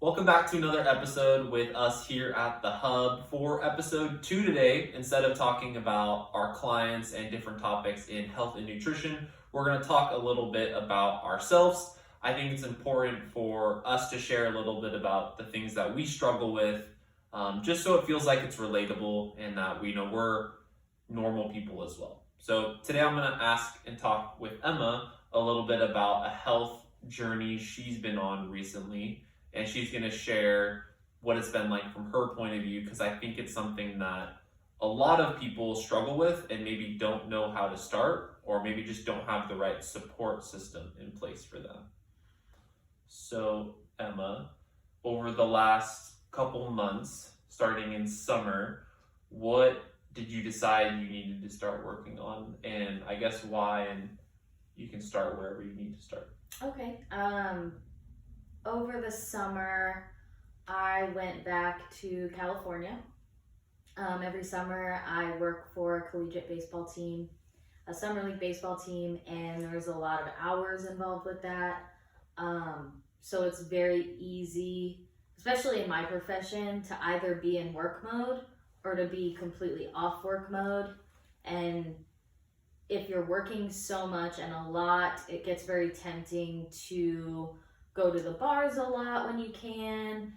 Welcome back to another episode with us here at the Hub. For episode 2 today, instead of talking about our clients and different topics in health and nutrition, we're going to talk a little bit about ourselves. I think it's important for us to share a little bit about the things that we struggle with, just so it feels like it's relatable and that we know we're normal people as well. So today I'm going to ask and talk with Emma a little bit about a health journey she's been on recently. And she's going to share what it's been like from her point of view, because I think it's something that a lot of people struggle with and maybe don't know how to start, or maybe just don't have the right support system in place for them. So, Emma, over the last couple months, starting in summer, what did you decide you needed to start working on? And I guess why, and you can start wherever you need to start. Okay. Over the summer, I went back to California. Every summer, I work for a collegiate baseball team, a summer league baseball team, and there's a lot of hours involved with that. So it's very easy, especially in my profession, to either be in work mode or to be completely off work mode. And if you're working so much and a lot, it gets very tempting to go to the bars a lot when you can,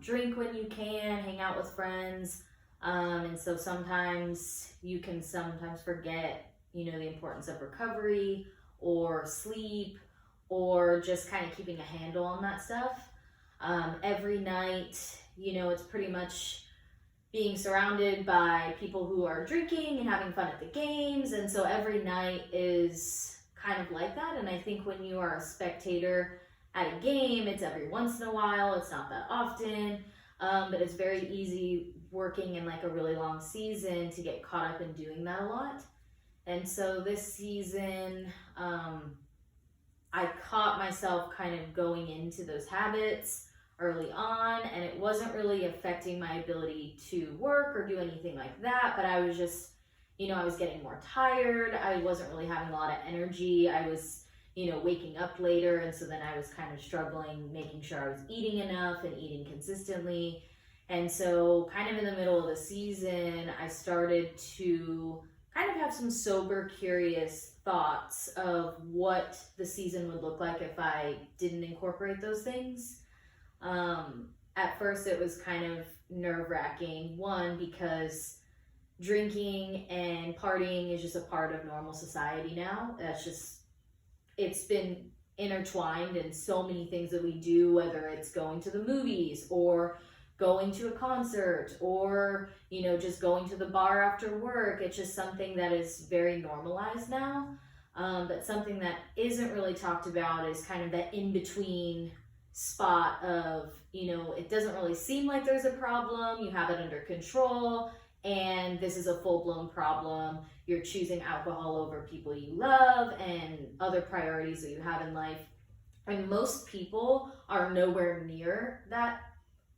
drink when you can, hang out with friends. And so sometimes you can forget, the importance of recovery or sleep or just kind of keeping a handle on that stuff. Every night, it's pretty much being surrounded by people who are drinking and having fun at the games. And so every night is kind of like that. And I think when you are a spectator at a game, it's every once in a while, it's not that often, but it's very easy working in like a really long season to get caught up in doing that a lot. And so this season, I caught myself kind of going into those habits early on, and it wasn't really affecting my ability to work or do anything like that, but I was just, I was getting more tired. I wasn't really having a lot of energy. I was waking up later, and so then I was kind of struggling, making sure I was eating enough and eating consistently. And so kind of in the middle of the season, I started to kind of have some sober, curious thoughts of what the season would look like if I didn't incorporate those things. At first it was kind of nerve-wracking, one, because drinking and partying is just a part of normal society now. It's been intertwined in so many things that we do, whether it's going to the movies or going to a concert or, just going to the bar after work. It's just something that is very normalized now. But something that isn't really talked about is kind of that in-between spot of, it doesn't really seem like there's a problem, you have it under control, and this is a full-blown problem. You're choosing alcohol over people you love and other priorities that you have in life. And most people are nowhere near that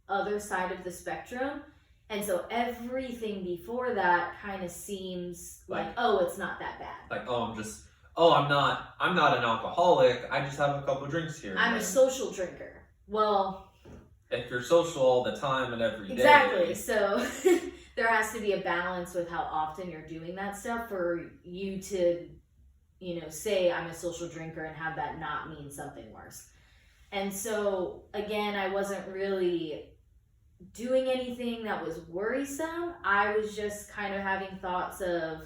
other side of the spectrum. And so everything before that kind of seems like, it's not that bad. Like, I'm not an alcoholic. I just have a couple of drinks here. I'm a social drinker. Well, if you're social all the time and every day. Exactly. So there has to be a balance with how often you're doing that stuff for you to, say I'm a social drinker and have that not mean something worse. And so again, I wasn't really doing anything that was worrisome. I was just kind of having thoughts of,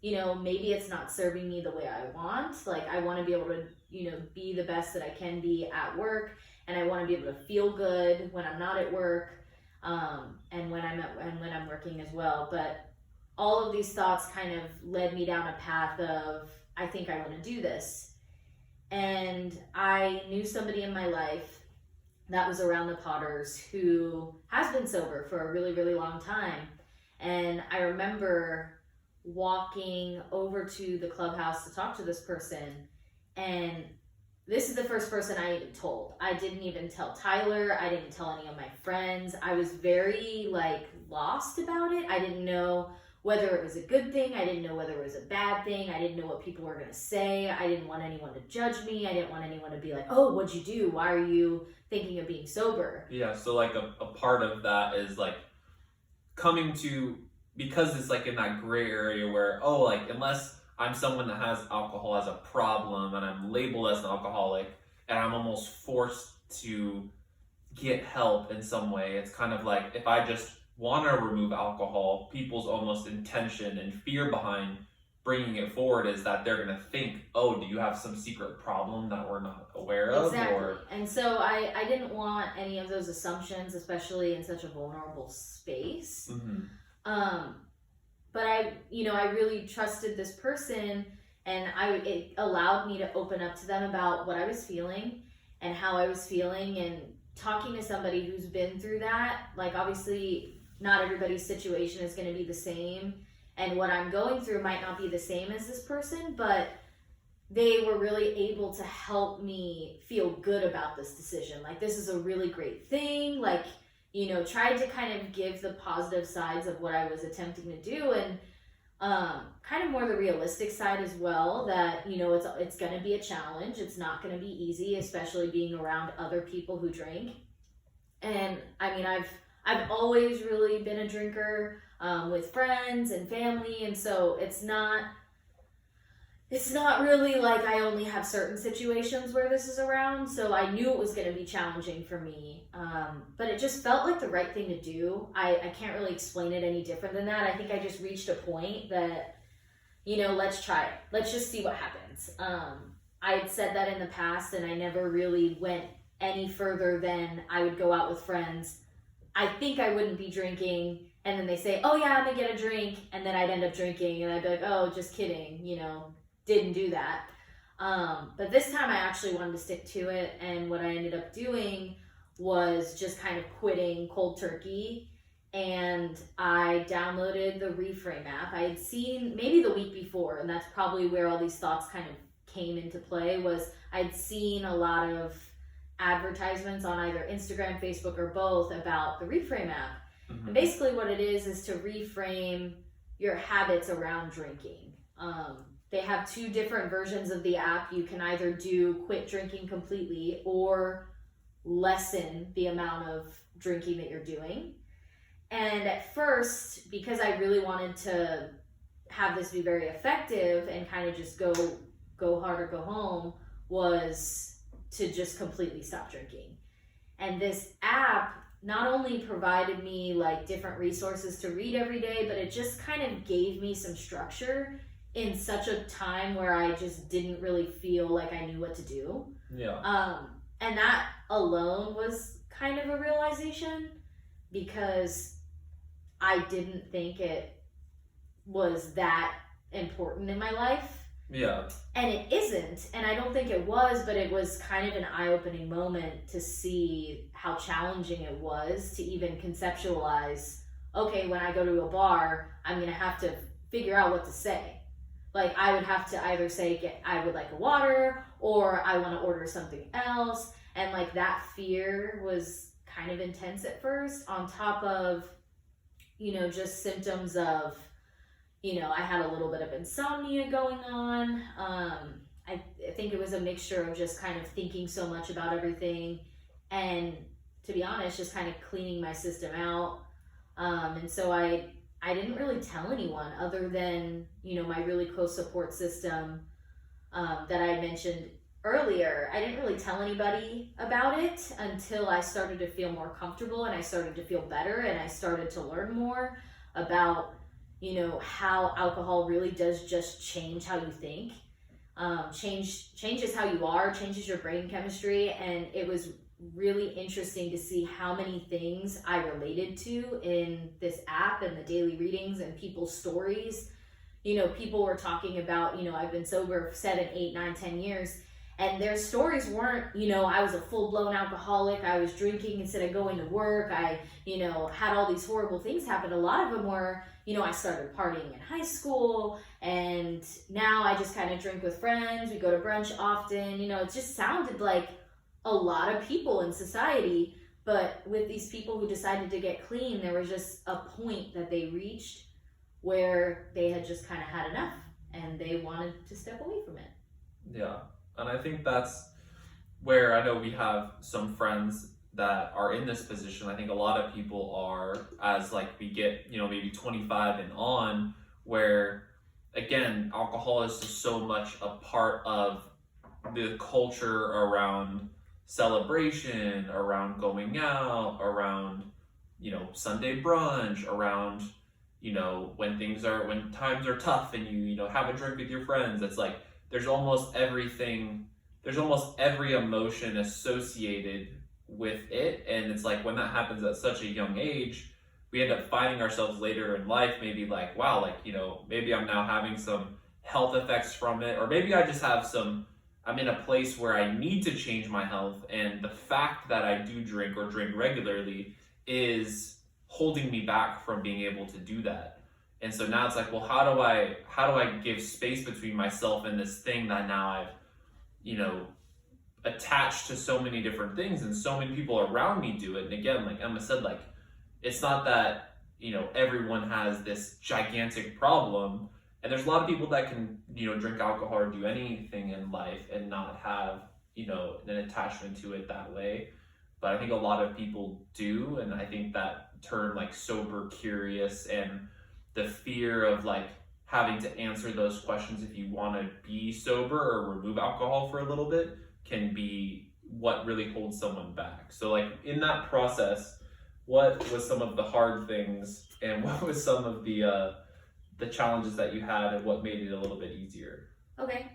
maybe it's not serving me the way I want. Like, I want to be able to, be the best that I can be at work, and I want to be able to feel good when I'm not at work, and when I'm working as well. But all of these thoughts kind of led me down a path of, I think I want to do this. And I knew somebody in my life that was around the Potters who has been sober for a really, really long time. And I remember walking over to the clubhouse to talk to this person, and this is the first person I even told. I didn't even tell Tyler. I didn't tell any of my friends. I was very lost about it. I didn't know whether it was a good thing. I didn't know whether it was a bad thing. I didn't know what people were going to say. I didn't want anyone to judge me. I didn't want anyone to be like, oh, what'd you do? Why are you thinking of being sober? Yeah, so like a part of that is like coming to, because it's like in that gray area where, oh, like unless I'm someone that has alcohol as a problem and I'm labeled as an alcoholic and I'm almost forced to get help in some way, it's kind of like if I just want to remove alcohol, people's almost intention and fear behind bringing it forward is that they're going to think, oh, do you have some secret problem that we're not aware of? Exactly. Or... And so I didn't want any of those assumptions, especially in such a vulnerable space. But I really trusted this person, and it allowed me to open up to them about what I was feeling and how I was feeling, and talking to somebody who's been through that. Like, obviously not everybody's situation is going to be the same, and what I'm going through might not be the same as this person, but they were really able to help me feel good about this decision. Like, this is a really great thing. Like, tried to kind of give the positive sides of what I was attempting to do, and kind of more the realistic side as well, that, it's going to be a challenge. It's not going to be easy, especially being around other people who drink. And I mean, I've always really been a drinker, with friends and family, and so it's not really like I only have certain situations where this is around. So I knew it was going to be challenging for me, but it just felt like the right thing to do. I can't really explain it any different than that. I think I just reached a point that, let's try it. Let's just see what happens. I had said that in the past, and I never really went any further than I would go out with friends. I think I wouldn't be drinking, and then they say, oh yeah, I'm gonna get a drink, and then I'd end up drinking, and I'd be like, oh, just kidding, didn't do that. But this time I actually wanted to stick to it, and what I ended up doing was just kind of quitting cold turkey, and I downloaded the Reframe app. I had seen maybe the week before, and that's probably where all these thoughts kind of came into play, was I'd seen a lot of advertisements on either Instagram, Facebook, or both about the Reframe app. And basically what it is to reframe your habits around drinking. They have two different versions of the app. You can either do quit drinking completely or lessen the amount of drinking that you're doing. And at first, because I really wanted to have this be very effective and kind of just go hard or go home, was to just completely stop drinking. And this app not only provided me like different resources to read every day, but it just kind of gave me some structure in such a time where I just didn't really feel like I knew what to do. Yeah. And that alone was kind of a realization, because I didn't think it was that important in my life. Yeah. And it isn't, and I don't think it was, but it was kind of an eye-opening moment to see how challenging it was to even conceptualize, okay, when I go to a bar, I'm going to have to figure out what to say. Like, I would have to either say, I would like a water, or I want to order something else. And like, that fear was kind of intense at first, on top of, just symptoms of, I had a little bit of insomnia going on. I think it was a mixture of just kind of thinking so much about everything, and to be honest, just kind of cleaning my system out. And so I didn't really tell anyone other than, my really close support system, that I mentioned earlier. I didn't really tell anybody about it until I started to feel more comfortable, and I started to feel better, and I started to learn more about, how alcohol really does just change how you think. Changes how you are, changes your brain chemistry, and it was really interesting to see how many things I related to in this app and the daily readings and people's stories. People were talking about, I've been sober 7, 8, 9, 10 years, and their stories weren't, I was a full-blown alcoholic, I was drinking instead of going to work, I, had all these horrible things happen. A lot of them were, I started partying in high school, and now I just kind of drink with friends, we go to brunch often. It just sounded like a lot of people in society, but with these people who decided to get clean, there was just a point that they reached where they had just kind of had enough and they wanted to step away from it. Yeah. And I think that's where I know we have some friends that are in this position. I think a lot of people are, as like we get, maybe 25 and on, where again, alcohol is just so much a part of the culture around celebration, around going out, around, Sunday brunch, around, when times are tough and you have a drink with your friends. It's like there's almost everything, there's almost every emotion associated with it. And it's like when that happens at such a young age, we end up finding ourselves later in life, maybe like, wow, like, maybe I'm now having some health effects from it, or maybe I just have I'm in a place where I need to change my health. And the fact that I do drink or drink regularly is holding me back from being able to do that. And so now it's like, well, how do I give space between myself and this thing that now I've, attached to so many different things, and so many people around me do it. And again, like Emma said, like, it's not that, everyone has this gigantic problem. And there's a lot of people that can, drink alcohol or do anything in life and not have, an attachment to it that way. But I think a lot of people do. And I think that term, like sober curious, and the fear of like having to answer those questions if you want to be sober or remove alcohol for a little bit, can be what really holds someone back. So like in that process, what was some of the hard things, and what was some of the challenges that you had, and what made it a little bit easier? Okay.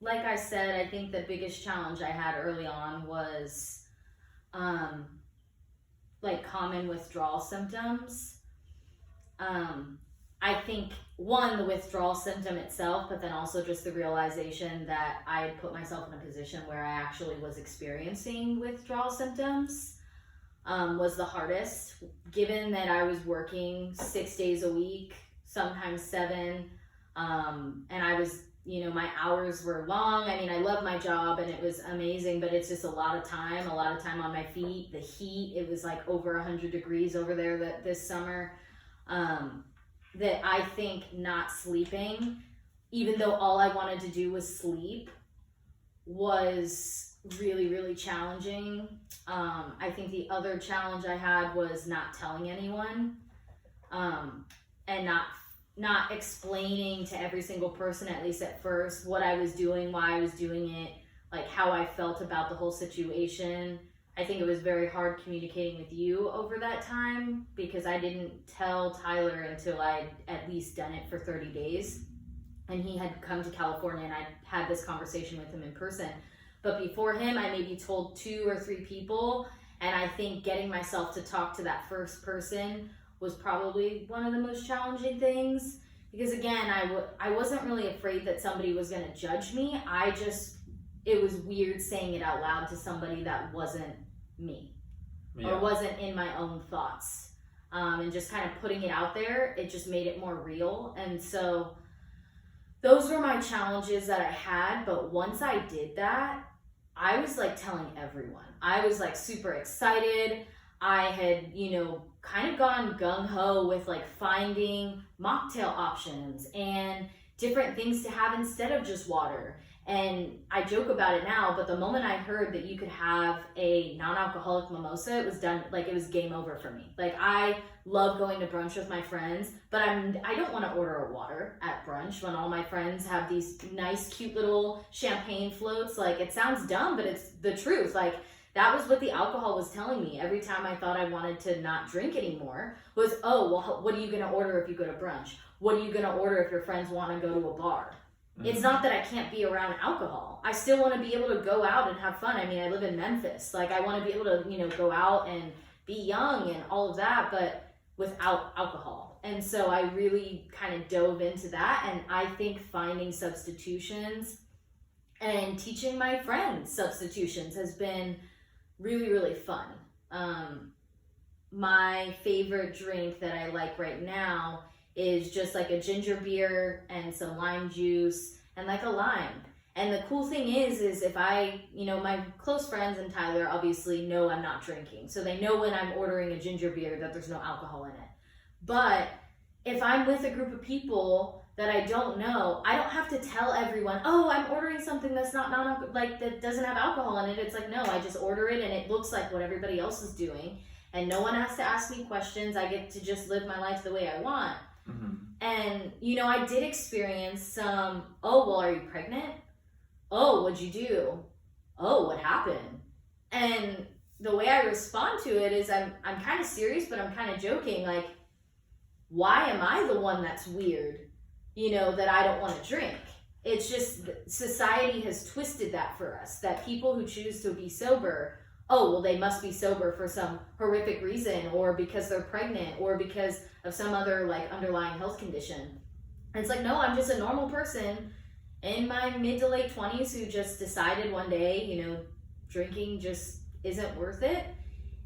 Like I said, I think the biggest challenge I had early on was like common withdrawal symptoms. I think one, the withdrawal symptom itself, but then also just the realization that I had put myself in a position where I actually was experiencing withdrawal symptoms was the hardest, given that I was working 6 days a week, sometimes 7, and I was, my hours were long. I mean, I love my job and it was amazing, but it's just a lot of time on my feet. The heat, it was like over 100 degrees over there this summer. That I think not sleeping, even though all I wanted to do was sleep, was really, really challenging. I think the other challenge I had was not telling anyone, and not explaining to every single person, at least at first, what I was doing, why I was doing it, like how I felt about the whole situation. I think it was very hard communicating with you over that time, because I didn't tell Tyler until I'd at least done it for 30 days. And he had come to California and I had this conversation with him in person. But before him, I maybe told 2 or 3 people. And I think getting myself to talk to that first person was probably one of the most challenging things. Because again, I wasn't really afraid that somebody was going to judge me. It was weird saying it out loud to somebody that wasn't me, or wasn't in my own thoughts, and just kind of putting it out there, it just made it more real. And so those were my challenges that I had. But once I did that, I was like telling everyone. I was like super excited. I had, kind of gone gung-ho with like finding mocktail options and different things to have instead of just water. And I joke about it now, but the moment I heard that you could have a non-alcoholic mimosa, it was done. Like, it was game over for me. Like, I love going to brunch with my friends, but I don't want to order a water at brunch when all my friends have these nice, cute little champagne floats. Like, it sounds dumb, but it's the truth. Like, that was what the alcohol was telling me. Every time I thought I wanted to not drink anymore was, oh, well, what are you going to order if you go to brunch? What are you going to order if your friends want to go to a bar? It's not that I can't be around alcohol. I still want to be able to go out and have fun. I mean, I live in Memphis. Like, I want to be able to, go out and be young and all of that, but without alcohol. And so I really kind of dove into that. And I think finding substitutions and teaching my friends substitutions has been really, really fun. My favorite drink that I like right now is just like a ginger beer and some lime juice and like a lime. And the cool thing is if I, my close friends and Tyler obviously know I'm not drinking. So they know when I'm ordering a ginger beer that there's no alcohol in it. But if I'm with a group of people that I don't know, I don't have to tell everyone, oh, I'm ordering something that's not like that doesn't have alcohol in it. It's like, no, I just order it and it looks like what everybody else is doing, and no one has to ask me questions. I get to just live my life the way I want. Mm-hmm. And I did experience some, oh, well, are you pregnant? Oh, what'd you do? Oh, what happened? And the way I respond to it is I'm kind of serious, but I'm kind of joking. Like, why am I the one that's weird, that I don't want to drink? It's just society has twisted that for us, that people who choose to be sober, oh, well, they must be sober for some horrific reason, or because they're pregnant, or because of some other like underlying health condition. And it's like, no, I'm just a normal person in my mid to late 20s who just decided one day, drinking just isn't worth it.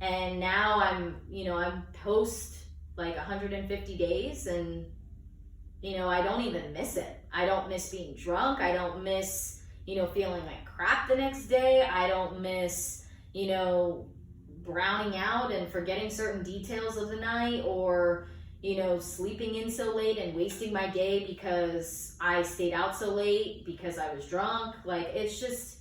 And now I'm post like 150 days, and I don't even miss it. I don't miss being drunk. I don't miss feeling like crap the next day. I don't miss browning out and forgetting certain details of the night, or sleeping in so late and wasting my day because I stayed out so late because I was drunk. Like, it's just,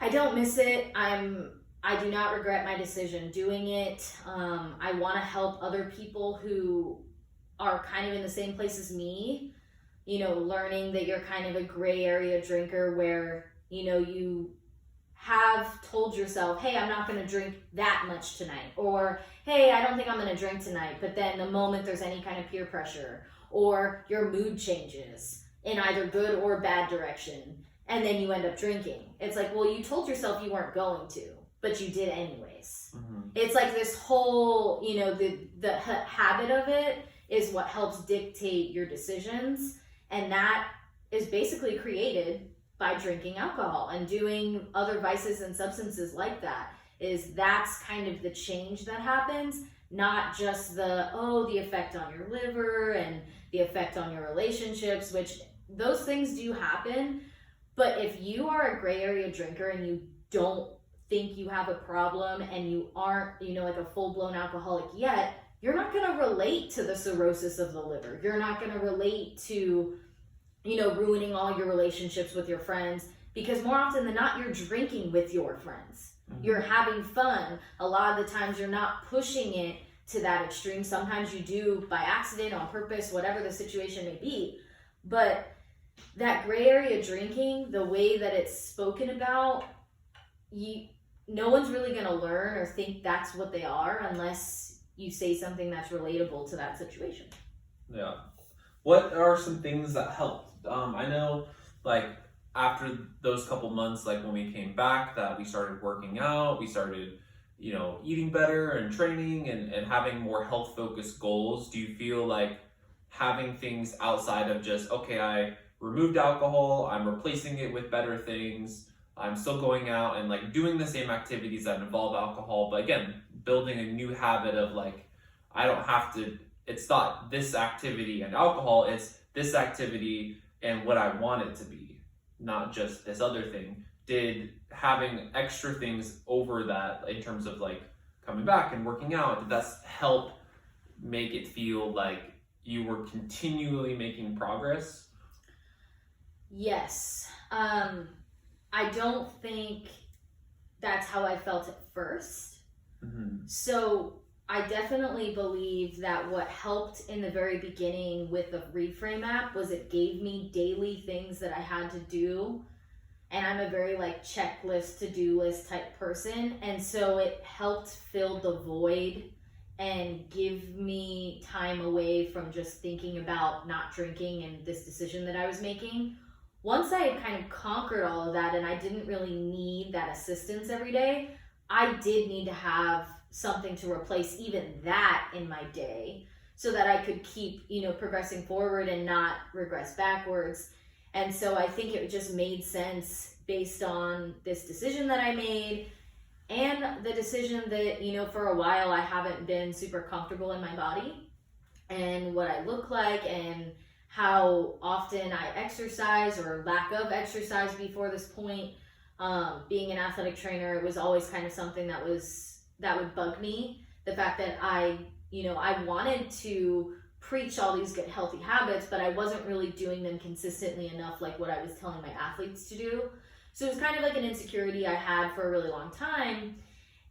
I don't miss it. I do not regret my decision doing it. I want to help other people who are kind of in the same place as me, learning that you're kind of a gray area drinker where, you have told yourself, hey, I'm not going to drink that much tonight, or hey, I don't think I'm going to drink tonight. But then the moment there's any kind of peer pressure, or your mood changes in either good or bad direction, and then you end up drinking. It's like, well, you told yourself you weren't going to, but you did anyways. Mm-hmm. It's like this whole, the habit of it is what helps dictate your decisions. And that is basically created by drinking alcohol and doing other vices and substances like that. That's kind of the change that happens, not just the effect on your liver and the effect on your relationships, which those things do happen. But if you are a gray area drinker and you don't think you have a problem and you aren't, like a full-blown alcoholic yet, you're not going to relate to the cirrhosis of the liver. You're not going to relate to, ruining all your relationships with your friends, because more often than not, you're drinking with your friends. Mm-hmm. You're having fun. A lot of the times you're not pushing it to that extreme. Sometimes you do by accident, on purpose, whatever the situation may be. But that gray area drinking, the way that it's spoken about, no one's really going to learn or think that's what they are unless you say something that's relatable to that situation. Yeah. What are some things that helped? I know, like, after those couple months, like when we came back, that we started working out, we started, eating better and training and having more health-focused goals. Do you feel like having things outside of just, okay, I removed alcohol, I'm replacing it with better things, I'm still going out and like doing the same activities that involve alcohol, but again, building a new habit of like, I don't have to, it's not this activity and alcohol, it's this activity and what I want it to be, not just this other thing. Did having extra things over that in terms of like coming back and working out, did that help make it feel like you were continually making progress? Yes. I don't think that's how I felt at first. Mm-hmm. So I definitely believe that what helped in the very beginning with the Reframe app was it gave me daily things that I had to do. And I'm a very like checklist, to-do list type person. And so it helped fill the void and give me time away from just thinking about not drinking and this decision that I was making. Once I had kind of conquered all of that and I didn't really need that assistance every day, I did need to have something to replace even that in my day so that I could keep, progressing forward and not regress backwards. And so I think it just made sense based on this decision that I made and the decision that, for a while I haven't been super comfortable in my body and what I look like and how often I exercise or lack of exercise before this point. Being an athletic trainer, it was always kind of something that would bug me. The fact that I wanted to preach all these good healthy habits, but I wasn't really doing them consistently enough, like what I was telling my athletes to do. So it was kind of like an insecurity I had for a really long time.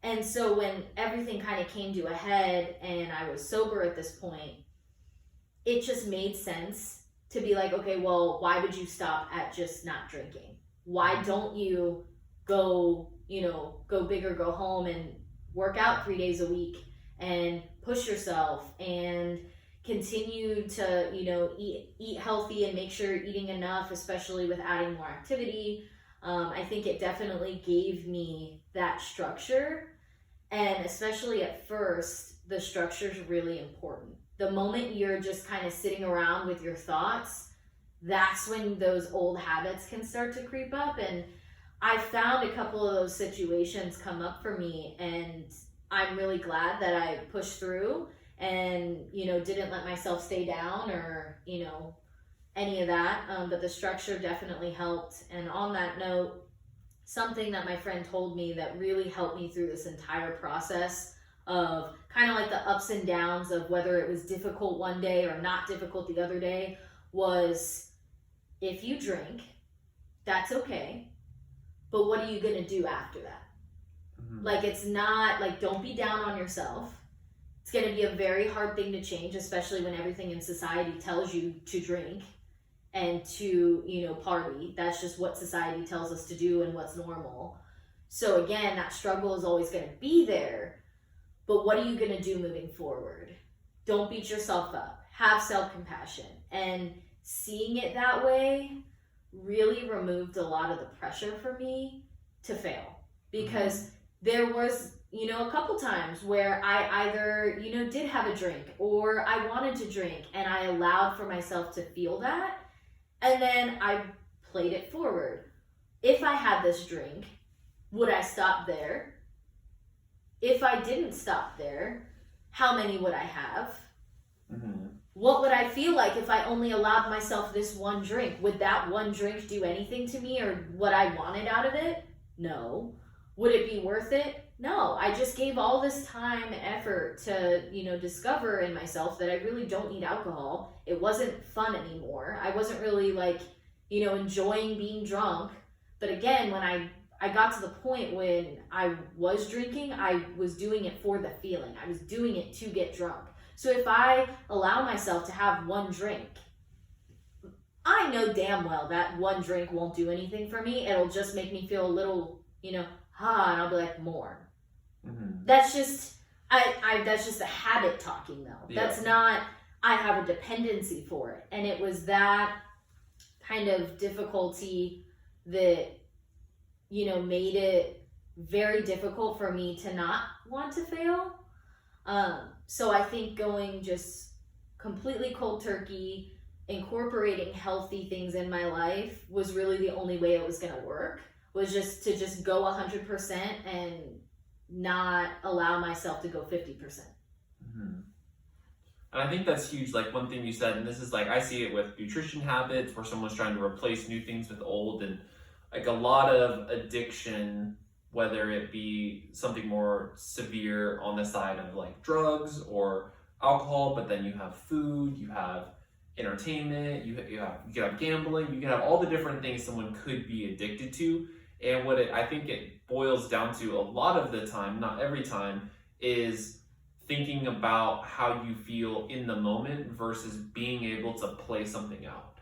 And so when everything kind of came to a head and I was sober at this point, it just made sense to be like, okay, well, why would you stop at just not drinking? Why don't you go big or go home and work out 3 days a week and push yourself and continue to, eat healthy and make sure you're eating enough, especially with adding more activity. I think it definitely gave me that structure. And especially at first, the structure is really important. The moment you're just kind of sitting around with your thoughts, that's when those old habits can start to creep up. And I found a couple of those situations come up for me, and I'm really glad that I pushed through and, didn't let myself stay down or, any of that. But the structure definitely helped. And on that note, something that my friend told me that really helped me through this entire process of kind of like the ups and downs of whether it was difficult one day or not difficult the other day was, if you drink, that's okay. But what are you going to do after that? Mm-hmm. Like, it's not like, don't be down on yourself. It's going to be a very hard thing to change, especially when everything in society tells you to drink and to, party. That's just what society tells us to do and what's normal. So again, that struggle is always going to be there. But what are you going to do moving forward? Don't beat yourself up. Have self-compassion. And seeing it that way really removed a lot of the pressure for me to fail. Because there was, a couple times where I either, did have a drink or I wanted to drink, and I allowed for myself to feel that. And then I played it forward. If I had this drink, would I stop there? If I didn't stop there, how many would I have? Mm-hmm. What would I feel like if I only allowed myself this one drink? Would that one drink do anything to me or what I wanted out of it? No. Would it be worth it? No. I just gave all this time and effort to, discover in myself that I really don't need alcohol. It wasn't fun anymore. I wasn't really enjoying being drunk. But again, when I got to the point when I was drinking, I was doing it for the feeling. I was doing it to get drunk. So if I allow myself to have one drink, I know damn well that one drink won't do anything for me. It'll just make me feel a little, and I'll be like, more. Mm-hmm. That's just, that's just a habit talking though. Yeah. That's not, I have a dependency for it. And it was that kind of difficulty that, made it very difficult for me to not want to fail. So I think going just completely cold turkey, incorporating healthy things in my life was really the only way it was going to work, was just to just go 100% and not allow myself to go 50%. Mm-hmm. And I think that's huge. Like one thing you said, and this is like, I see it with nutrition habits where someone's trying to replace new things with old, and like a lot of addiction, whether it be something more severe on the side of like drugs or alcohol, but then you have food, you have entertainment, you can have gambling, you can have all the different things someone could be addicted to. And I think it boils down to a lot of the time, not every time, is thinking about how you feel in the moment versus being able to play something out.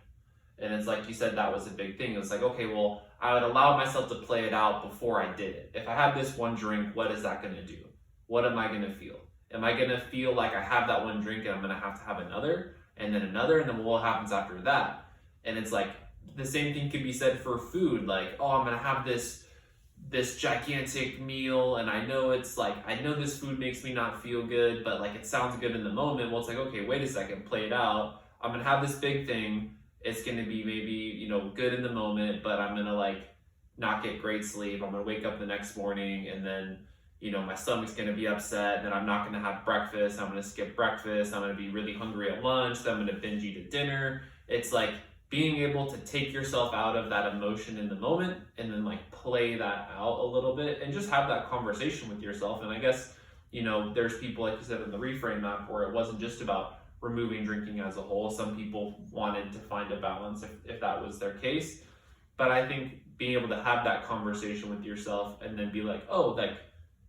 And it's like you said, that was a big thing. It was like, okay, well, I would allow myself to play it out before I did it. If I have this one drink, what is that going to do? What am I going to feel? Am I going to feel like I have that one drink and I'm going to have another, and then another, and then what happens after that? And it's like, the same thing could be said for food. Like, oh, I'm going to have this gigantic meal, and I know this food makes me not feel good, but like it sounds good in the moment. Well, it's like, okay, wait a second, play it out. I'm going to have this big thing. It's going to be maybe, good in the moment, but I'm going to like not get great sleep. I'm going to wake up the next morning and then, my stomach's going to be upset, and then I'm not going to have breakfast. I'm going to skip breakfast. I'm going to be really hungry at lunch. Then I'm going to binge eat at dinner. It's like being able to take yourself out of that emotion in the moment and then like play that out a little bit and just have that conversation with yourself. And I guess, there's people, like you said, in the Reframe app where it wasn't just about removing drinking as a whole. Some people wanted to find a balance if that was their case. But I think being able to have that conversation with yourself and then be like, oh, like,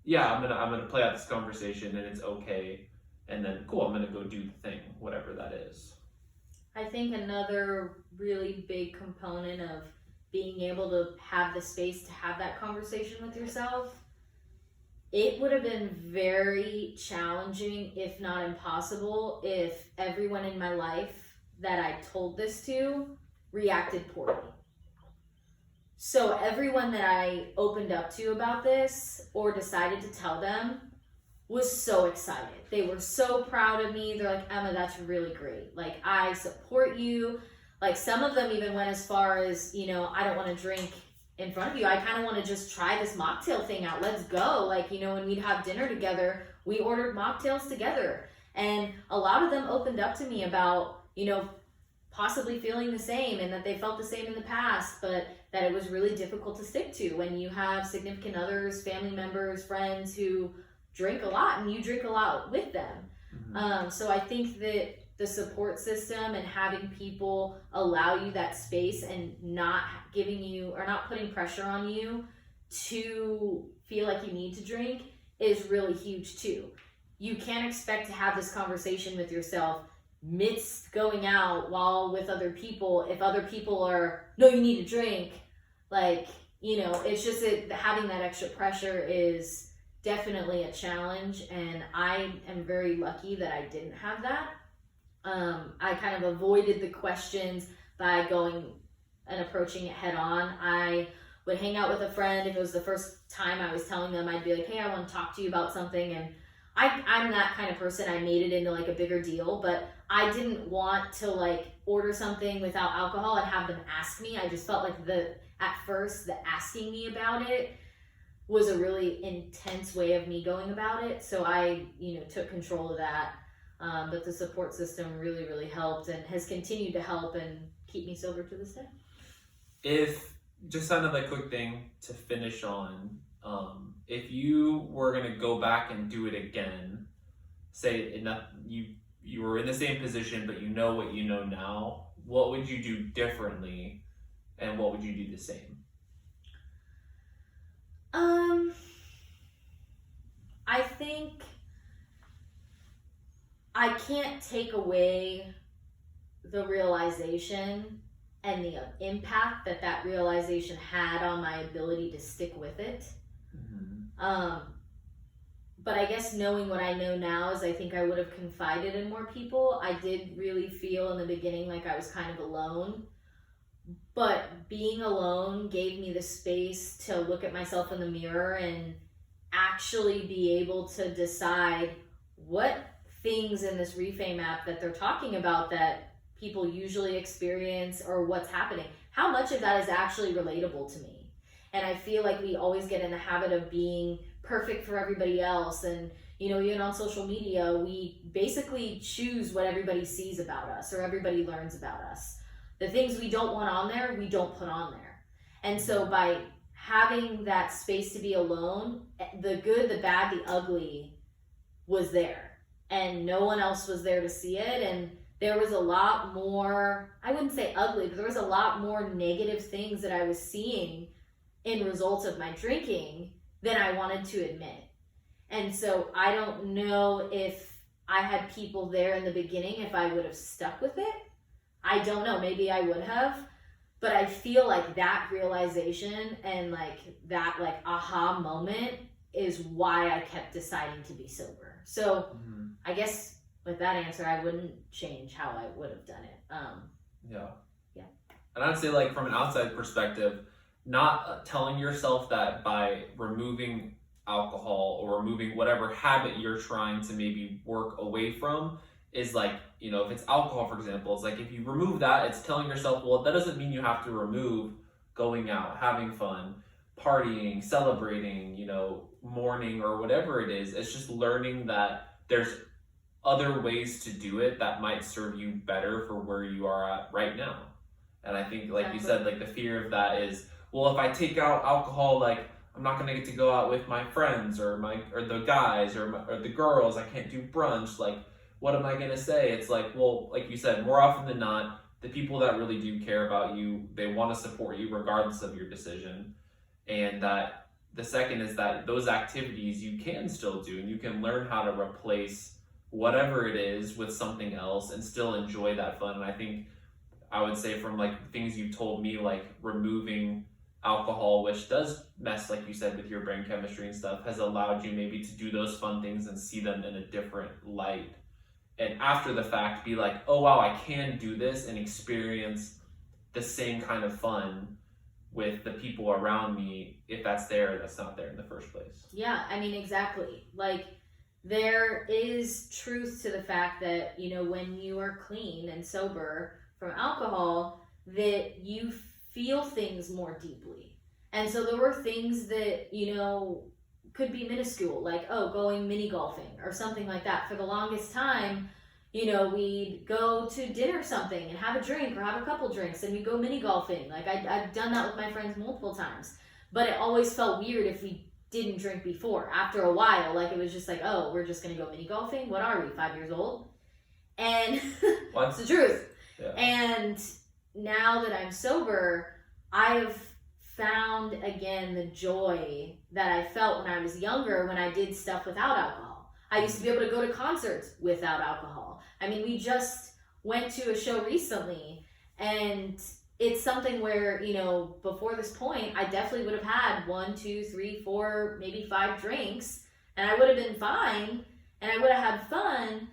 yeah, I'm gonna play out this conversation and it's okay. And then cool, I'm gonna go do the thing, whatever that is. I think another really big component of being able to have the space to have that conversation with yourself, it would have been very challenging, if not impossible, if everyone in my life that I told this to reacted poorly. So everyone that I opened up to about this or decided to tell them was so excited. They were so proud of me. They're like, Emma, that's really great. Like, I support you. Like, some of them even went as far as, you know, I don't want to drink in front of you. I kind of want to just try this mocktail thing out. Let's go. Like, you know, when we'd have dinner together, we ordered mocktails together. And a lot of them opened up to me about, you know, possibly feeling the same and that they felt the same in the past, but that it was really difficult to stick to when you have significant others, family members, friends who drink a lot and you drink a lot with them. Mm-hmm. So I think that the support system and having people allow you that space and not giving you or not putting pressure on you to feel like you need to drink is really huge too. You can't expect to have this conversation with yourself midst going out while with other people if other people are, no, you need to drink. Like, you know, it's just that having that extra pressure is definitely a challenge, and I am very lucky that I didn't have that. I kind of avoided the questions by going and approaching it head on. I would hang out with a friend. If it was the first time I was telling them, I'd be like, hey, I want to talk to you about something. And I'm that kind of person. I made it into like a bigger deal, but I didn't want to like order something without alcohol and have them ask me. I just felt like at first the asking me about it was a really intense way of me going about it. So I, you know, took control of that. But the support system really, really helped and has continued to help and keep me sober to this day. If just another quick thing to finish on, if you were going to go back and do it again, say you were in the same position, but you know what you know now, what would you do differently and what would you do the same? I think I can't take away the realization and the impact that realization had on my ability to stick with it. Mm-hmm. But I guess knowing what I know now is I think I would have confided in more people. I did really feel in the beginning like I was kind of alone. But being alone gave me the space to look at myself in the mirror and actually be able to decide what things in this reframe app that they're talking about that people usually experience or what's happening, how much of that is actually relatable to me. And I feel like we always get in the habit of being perfect for everybody else. And, you know, even on social media, we basically choose what everybody sees about us or everybody learns about us. The things we don't want on there, we don't put on there. And so by having that space to be alone, the good, the bad, the ugly was there. And no one else was there to see it. And there was a lot more, I wouldn't say ugly, but there was a lot more negative things that I was seeing in results of my drinking than I wanted to admit. And so I don't know if I had people there in the beginning, if I would have stuck with it. I don't know, maybe I would have, but I feel like that realization and like that like aha moment is why I kept deciding to be sober. So I guess with that answer, I wouldn't change how I would have done it. Yeah. Yeah. And I'd say, like, from an outside perspective, not telling yourself that by removing alcohol or removing whatever habit you're trying to maybe work away from is like, you know, if it's alcohol, for example, it's like if you remove that, it's telling yourself, well, that doesn't mean you have to remove going out, having fun, partying, celebrating, you know, mourning or whatever it is. It's just learning that there's other ways to do it that might serve you better for where you are at right now. And I think, like you said, like the fear of that is, well, if I take out alcohol, like I'm not gonna get to go out with my friends or the guys or the girls. I can't do brunch. Like, what am I going to say? It's like, well, like you said, more often than not, the people that really do care about you, they want to support you regardless of your decision. And that the second is that those activities you can still do, and you can learn how to replace whatever it is with something else and still enjoy that fun. And I think I would say from like things you've told me, like removing alcohol, which does mess, like you said, with your brain chemistry and stuff, has allowed you maybe to do those fun things and see them in a different light. And after the fact, be like, oh wow, I can do this and experience the same kind of fun with the people around me if that's there, that's not there in the first place. Yeah, I mean, exactly. Like, there is truth to the fact that, you know, when you are clean and sober from alcohol, that you feel things more deeply. And so there were things that, you know, could be minuscule, like, oh, going mini golfing or something like that. For the longest time, you know, we'd go to dinner or something and have a drink or have a couple drinks and we'd go mini golfing. Like, I've done that with my friends multiple times. But it always felt weird if we didn't drink before. After a while, like, it was just like, oh, we're just going to go mini golfing? What are we, 5 years old? And it's the truth. Yeah. And now that I'm sober, I've found again the joy that I felt when I was younger when I did stuff without alcohol. I used to be able to go to concerts without alcohol. I mean, we just went to a show recently, and it's something where, you know, before this point, I definitely would have had 1, 2, 3, 4, maybe 5 drinks, and I would have been fine, and I would have had fun,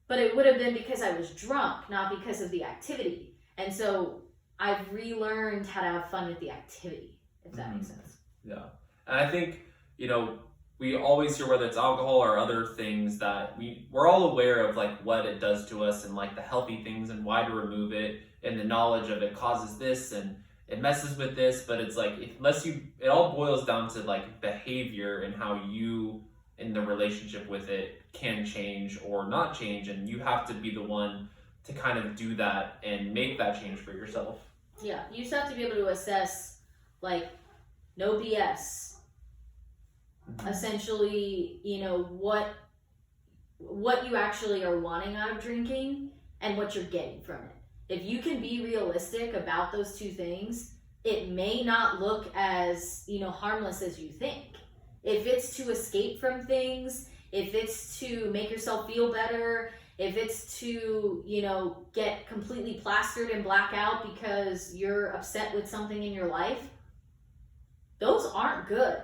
but it would have been because I was drunk, not because of the activity. And so I've relearned how to have fun with the activity, if that makes sense. Yeah. And I think, you know, we always hear, whether it's alcohol or other things, that we're all aware of like what it does to us and like the healthy things and why to remove it, and the knowledge of it causes this and it messes with this. But it's like, it all boils down to like behavior and how you in the relationship with it can change or not change, and you have to be the one to kind of do that and make that change for yourself. Yeah, you just have to be able to assess, like, no BS. Essentially, you know, what you actually are wanting out of drinking and what you're getting from it. If you can be realistic about those two things, it may not look as, you know, harmless as you think. If it's to escape from things, if it's to make yourself feel better, if it's to, you know, get completely plastered and black out because you're upset with something in your life, those aren't good.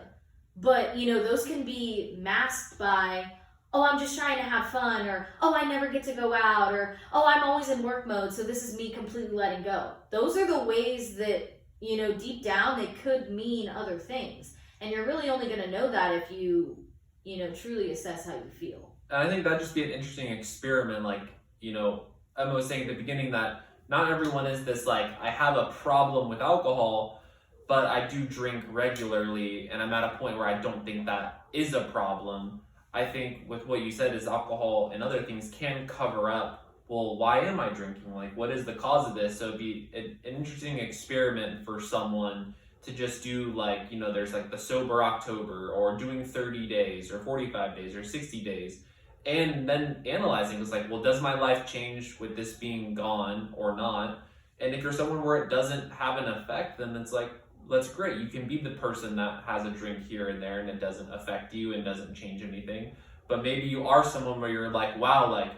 But, you know, those can be masked by, oh, I'm just trying to have fun, or, oh, I never get to go out, or, oh, I'm always in work mode, so this is me completely letting go. Those are the ways that, you know, deep down they could mean other things. And you're really only going to know that if you, you know, truly assess how you feel. And I think that'd just be an interesting experiment. Like, you know, Emma was saying at the beginning that not everyone is this, like, I have a problem with alcohol, but I do drink regularly, and I'm at a point where I don't think that is a problem. I think with what you said is alcohol and other things can cover up, well, why am I drinking? Like, what is the cause of this? So it'd be an interesting experiment for someone to just do, like, you know, there's like the sober October, or doing 30 days or 45 days or 60 days. And then analyzing, it's like, well, does my life change with this being gone or not? And if you're someone where it doesn't have an effect, then it's like, that's great. You can be the person that has a drink here and there and it doesn't affect you and doesn't change anything. But maybe you are someone where you're like, wow, like,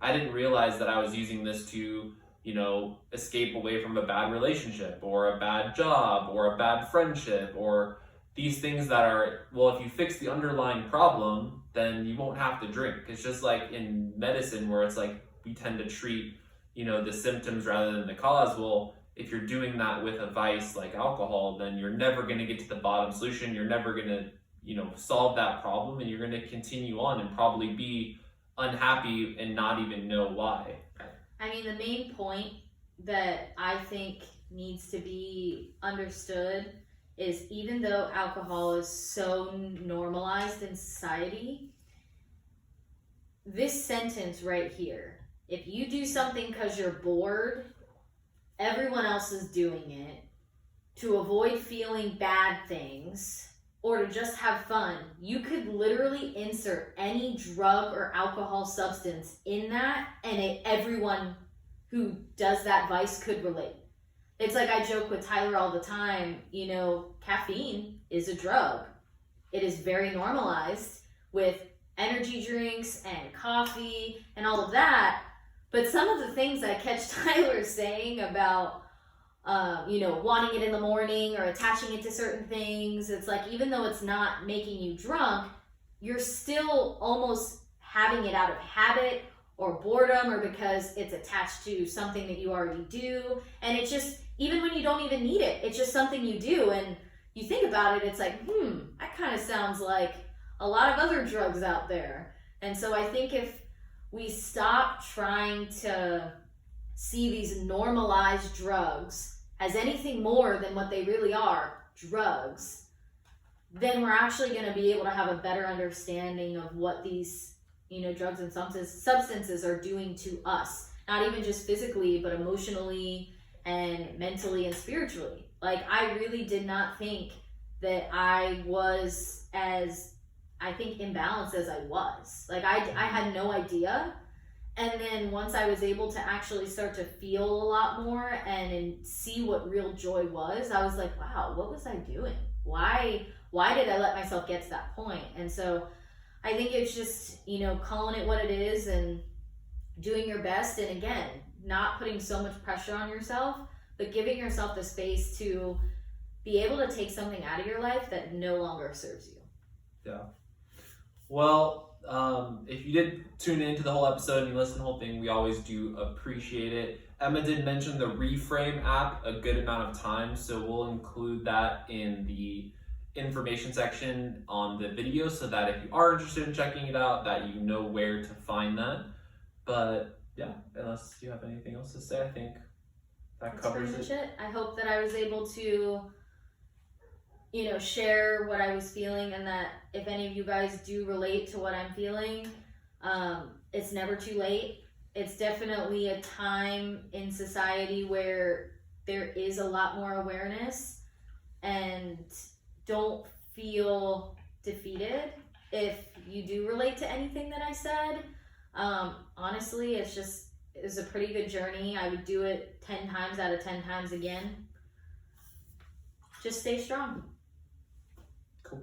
I didn't realize that I was using this to, you know, escape away from a bad relationship or a bad job or a bad friendship, or these things that are, well, if you fix the underlying problem, then you won't have to drink. It's just like in medicine where it's like we tend to treat, you know, the symptoms rather than the cause. Well, if you're doing that with a vice like alcohol, then you're never going to get to the bottom solution. You're never going to, you know, solve that problem, and you're going to continue on and probably be unhappy and not even know why. I mean, the main point that I think needs to be understood is, even though alcohol is so normalized in society, this sentence right here, if you do something because you're bored, everyone else is doing it, to avoid feeling bad things, or to just have fun, you could literally insert any drug or alcohol substance in that, and everyone who does that vice could relate. It's like I joke with Tyler all the time, you know, caffeine is a drug. It is very normalized with energy drinks and coffee and all of that. But some of the things I catch Tyler saying about, you know, wanting it in the morning or attaching it to certain things, it's like, even though it's not making you drunk, you're still almost having it out of habit or boredom, or because it's attached to something that you already do. And it's just, even when you don't even need it, it's just something you do. And you think about it, it's like, that kind of sounds like a lot of other drugs out there. And so I think if we stop trying to see these normalized drugs as anything more than what they really are, drugs, then we're actually going to be able to have a better understanding of what these, you know, drugs and substances are doing to us. Not even just physically, but emotionally and mentally and spiritually. Like, I really did not think that I was as, I think, imbalanced as I was. Like, I had no idea. And then once I was able to actually start to feel a lot more and see what real joy was, I was like, wow, what was I doing? Why did I let myself get to that point? And so I think it's just, you know, calling it what it is and doing your best. And again, not putting so much pressure on yourself, but giving yourself the space to be able to take something out of your life that no longer serves you. Yeah. Well, if you did tune into the whole episode and you listened to the whole thing, we always do appreciate it. Emma did mention the Reframe app a good amount of times, so we'll include that in the information section on the video so that if you are interested in checking it out, that you know where to find that. But yeah, unless you have anything else to say, I think that That's covers pretty much it. it. I hope that I was able to, you know, share what I was feeling, and that if any of you guys do relate to what I'm feeling, it's never too late. It's definitely a time in society where there is a lot more awareness, and don't feel defeated if you do relate to anything that I said. Honestly, it's a pretty good journey. I would do it 10 times out of 10 times again. Just stay strong. Cool.